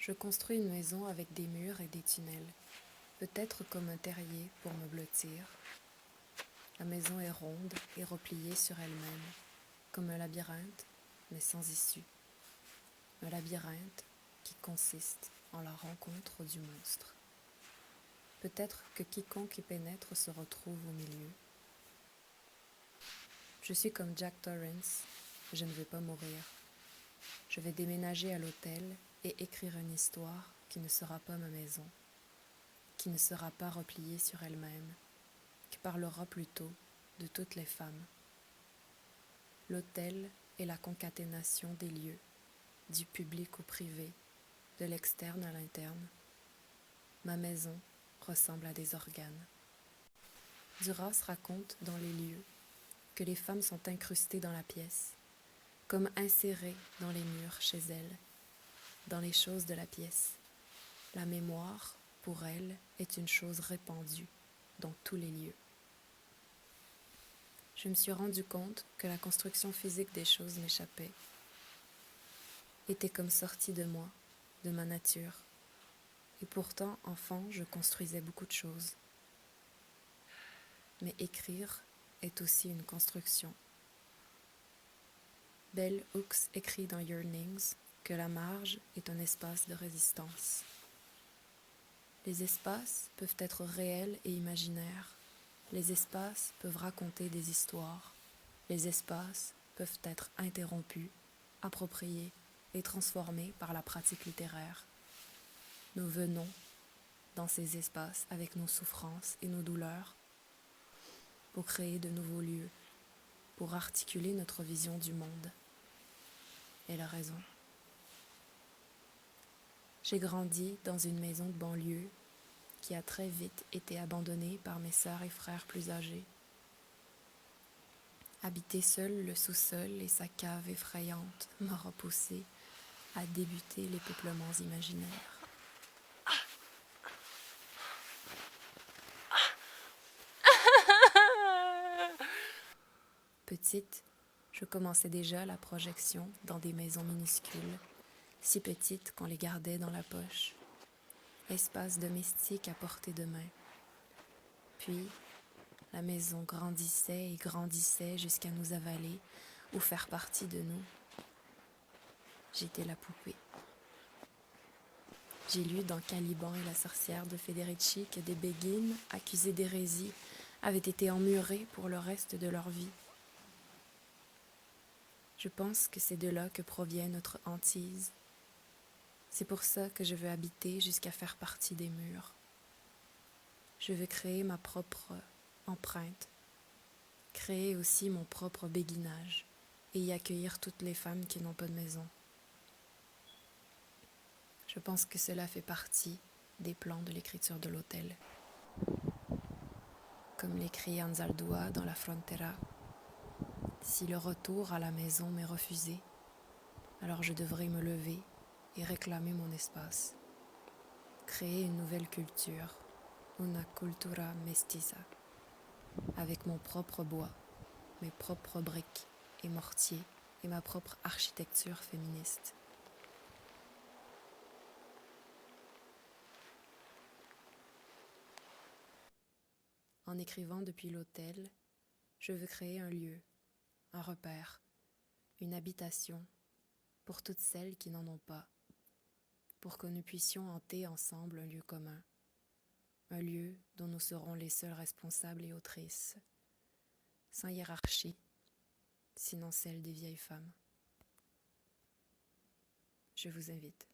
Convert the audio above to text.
Je construis une maison avec des murs et des tunnels, peut-être comme un terrier pour me blottir. La maison est ronde et repliée sur elle-même, comme un labyrinthe, mais sans issue. Un labyrinthe qui consiste en la rencontre du monstre. Peut-être que quiconque y pénètre se retrouve au milieu. Je suis comme Jack Torrance, je ne vais pas mourir. Je vais déménager à l'hôtel et écrire une histoire qui ne sera pas ma maison, qui ne sera pas repliée sur elle-même, qui parlera plutôt de toutes les femmes. L'hôtel est la concaténation des lieux, du public au privé, de l'externe à l'interne. Ma maison ressemble à des organes. Duras raconte dans les lieux que les femmes sont incrustées dans la pièce, comme insérées dans les murs chez elles, dans les choses de la pièce. La mémoire, pour elles, est une chose répandue dans tous les lieux. Je me suis rendu compte que la construction physique des choses m'échappait, était comme sortie de moi, de ma nature. Et pourtant, enfant, je construisais beaucoup de choses. Mais écrire est aussi une construction. Bell Hooks écrit dans Yearnings que la marge est un espace de résistance. Les espaces peuvent être réels et imaginaires. Les espaces peuvent raconter des histoires. Les espaces peuvent être interrompus, appropriés et transformés par la pratique littéraire. Nous venons dans ces espaces avec nos souffrances et nos douleurs pour créer de nouveaux lieux, pour articuler notre vision du monde. Elle a raison. J'ai grandi dans une maison de banlieue qui a très vite été abandonnée par mes sœurs et frères plus âgés. Habiter seul le sous-sol et sa cave effrayante m'a repoussé à débuter les peuplements imaginaires. Petite, je commençais déjà la projection dans des maisons minuscules, si petites qu'on les gardait dans la poche. Espace domestique à portée de main. Puis, la maison grandissait et grandissait jusqu'à nous avaler ou faire partie de nous. J'étais la poupée. J'ai lu dans Caliban et la sorcière de Federici que des béguines, accusées d'hérésie, avaient été emmurées pour le reste de leur vie. Je pense que c'est de là que provient notre hantise. C'est pour ça que je veux habiter jusqu'à faire partie des murs. Je veux créer ma propre empreinte, créer aussi mon propre béguinage et y accueillir toutes les femmes qui n'ont pas de maison. Je pense que cela fait partie des plans de l'écriture de l'hôtel. Comme l'écrit Anzaldúa dans La Frontera, si le retour à la maison m'est refusé, alors je devrais me lever et réclamer mon espace. Créer une nouvelle culture, una cultura mestiza, avec mon propre bois, mes propres briques et mortiers et ma propre architecture féministe. En écrivant depuis l'hôtel, je veux créer un lieu, un repère, une habitation pour toutes celles qui n'en ont pas, pour que nous puissions hanter ensemble un lieu commun, un lieu dont nous serons les seuls responsables et autrices, sans hiérarchie, sinon celle des vieilles femmes. Je vous invite.